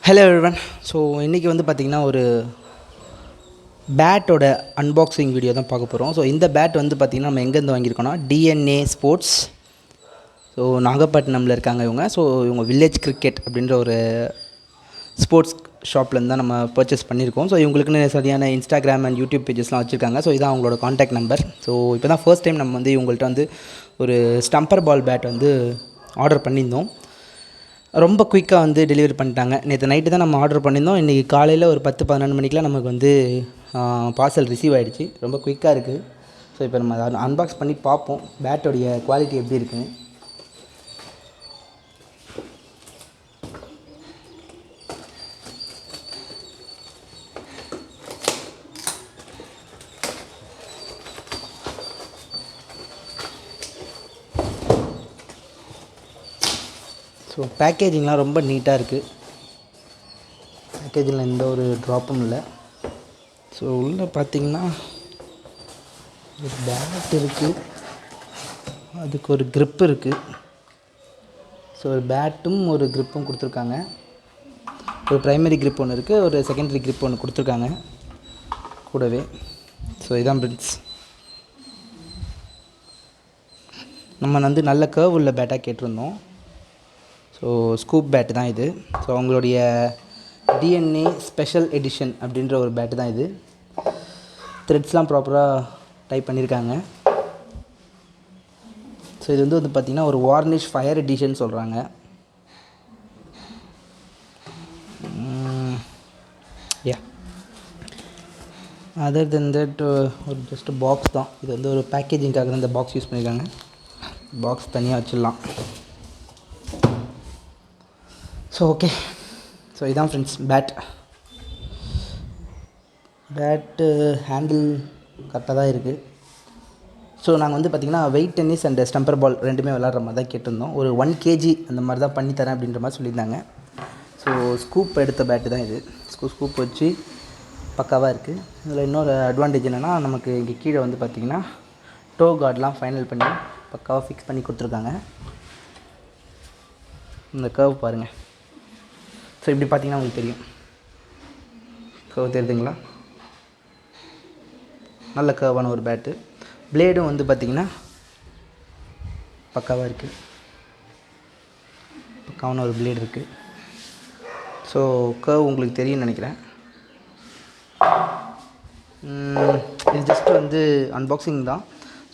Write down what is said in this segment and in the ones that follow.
Hello everyone. So இன்றைக்கி வந்து பார்த்திங்கன்னா ஒரு பேட்டோட அன்பாக்சிங் வீடியோ தான் பார்க்க போகிறோம். ஸோ இந்த பேட் வந்து பார்த்திங்கன்னா நம்ம எங்கேருந்து வாங்கியிருக்கோன்னா டிஎன்ஏ ஸ்போர்ட்ஸ். ஸோ நாகப்பட்டினமில் இருக்காங்க இவங்க. ஸோ இவங்க வில்லேஜ் கிரிக்கெட் அப்படின்ற ஒரு ஸ்போர்ட்ஸ் ஷாப்லேருந்து தான் நம்ம பர்ச்சேஸ் பண்ணியிருக்கோம். ஸோ இவங்களுக்குன்னு சரியான இன்ஸ்டாகிராம் அண்ட் யூடியூப் பேஜஸ்லாம் வச்சுருக்காங்க. ஸோ இதான் அவங்களோட காண்டாக்ட் நம்பர். ஸோ இப்போ தான் ஃபர்ஸ்ட் டைம் நம்ம வந்து இவங்கள்ட்ட வந்து ஒரு ஸ்டம்பர் பால் பேட் வந்து ஆர்டர் பண்ணியிருந்தோம். ரொம்ப குயிக்காக வந்து டெலிவரி பண்ணிட்டாங்க. நேற்று நைட்டு தான் நம்ம ஆர்டர் பண்ணியிருந்தோம். இன்றைக்கி காலையில் ஒரு 10-12 மணிக்கெலாம் நமக்கு வந்து பார்சல் ரிசீவ் ஆகிடுச்சு. ரொம்ப குயிக்காக இருக்குது. ஸோ இப்போ நம்ம அதை அன்பாக்ஸ் பண்ணி பார்ப்போம் பேட்டோடைய குவாலிட்டி எப்படி இருக்குன்னு. ஸோ பேக்கேஜிங்லாம் ரொம்ப நீட்டாக இருக்குது. பேக்கேஜில் எந்த ஒரு ட்ராப்பும் இல்லை. ஸோ உள்ளே பார்த்திங்கன்னா ஒரு பேட் இருக்குது, அதுக்கு ஒரு க்ரிப் இருக்குது. ஸோ ஒரு பேட்டும் ஒரு க்ரிப்பும் கொடுத்துருக்காங்க. ஒரு ப்ரைமரி க்ரிப் ஒன்று இருக்குது, ஒரு செகண்டரி க்ரிப் ஒன்று கொடுத்துருக்காங்க கூடவே. ஸோ இதான் பிரிட்ஸ். நம்ம வந்து நல்ல கர்வ் உள்ள பேட்டாக கேட்டிருந்தோம். ஸோ ஸ்கூப் பேட்டு தான் இது. ஸோ அவங்களுடைய டிஎன்ஏ ஸ்பெஷல் எடிஷன் அப்படின்ற ஒரு பேட்டு தான் இது. த்ரெட்ஸ்லாம் ப்ராப்பராக டைப் பண்ணியிருக்காங்க. ஸோ இது வந்து பார்த்திங்கன்னா ஒரு வார்னிஷ் ஃபயர் எடிஷன் சொல்கிறாங்க. யா அதர் தென் தட் ஒரு ஜஸ்ட் பாக்ஸ் தான். இது வந்து ஒரு பேக்கேஜிங்காக தான் இந்த பாக்ஸ் யூஸ் பண்ணியிருக்காங்க. பாக்ஸ் தனியாக வச்சிடலாம். ஸோ ஓகே, ஸோ இதான் ஃப்ரெண்ட்ஸ் பேட்டு ஹேண்டில் கரெக்டாக தான் இருக்குது. ஸோ நாங்கள் வந்து பார்த்திங்கன்னா வெயிட் டென்னிஸ் அண்ட் ஸ்டம்பர் பால் ரெண்டுமே விளாட்ற மாதிரி தான் கேட்டிருந்தோம். ஒரு 1 kg அந்த மாதிரி தான் பண்ணித்தரேன் அப்படின்ற மாதிரி சொல்லியிருந்தாங்க. ஸோ ஸ்கூப் எடுத்த பேட்டு தான் இது. ஸ்கூப் வச்சு பக்காவாக இருக்குது. இதில் இன்னொரு அட்வான்டேஜ் என்னென்னா, நமக்கு இங்கே கீழே வந்து பார்த்திங்கன்னா டோ கார்டெலாம் ஃபைனல் பண்ணி பக்காவாக ஃபிக்ஸ் பண்ணி கொடுத்துருக்காங்க. இந்த கர்வ் பாருங்கள். ஸோ இப்படி பார்த்திங்கன்னா உங்களுக்கு தெரியும். கர்வ் தெரியுதுங்களா? நல்ல கர்வான ஒரு பேட்டு. பிளேடும் வந்து பார்த்திங்கன்னா பக்காவாக இருக்குது. பக்காவான ஒரு பிளேடு இருக்குது. ஸோ கர்வ் உங்களுக்கு தெரியும்னு நினைக்கிறேன். இது ஜஸ்ட் வந்து அன்பாக்சிங் தான்.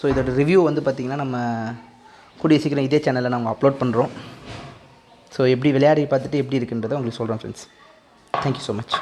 ஸோ இதோட ரிவ்யூ வந்து பார்த்திங்கன்னா நம்ம கூடிய சீக்கிரம் இதே சேனலில் நாங்கள் அப்லோட் பண்ணுறோம். ஸோ எப்படி விளையாடி பார்த்துட்டு எப்படி இருக்குன்றதை உங்களுக்கு சொல்கிறேன் ஃப்ரெண்ட்ஸ். Thank you so much.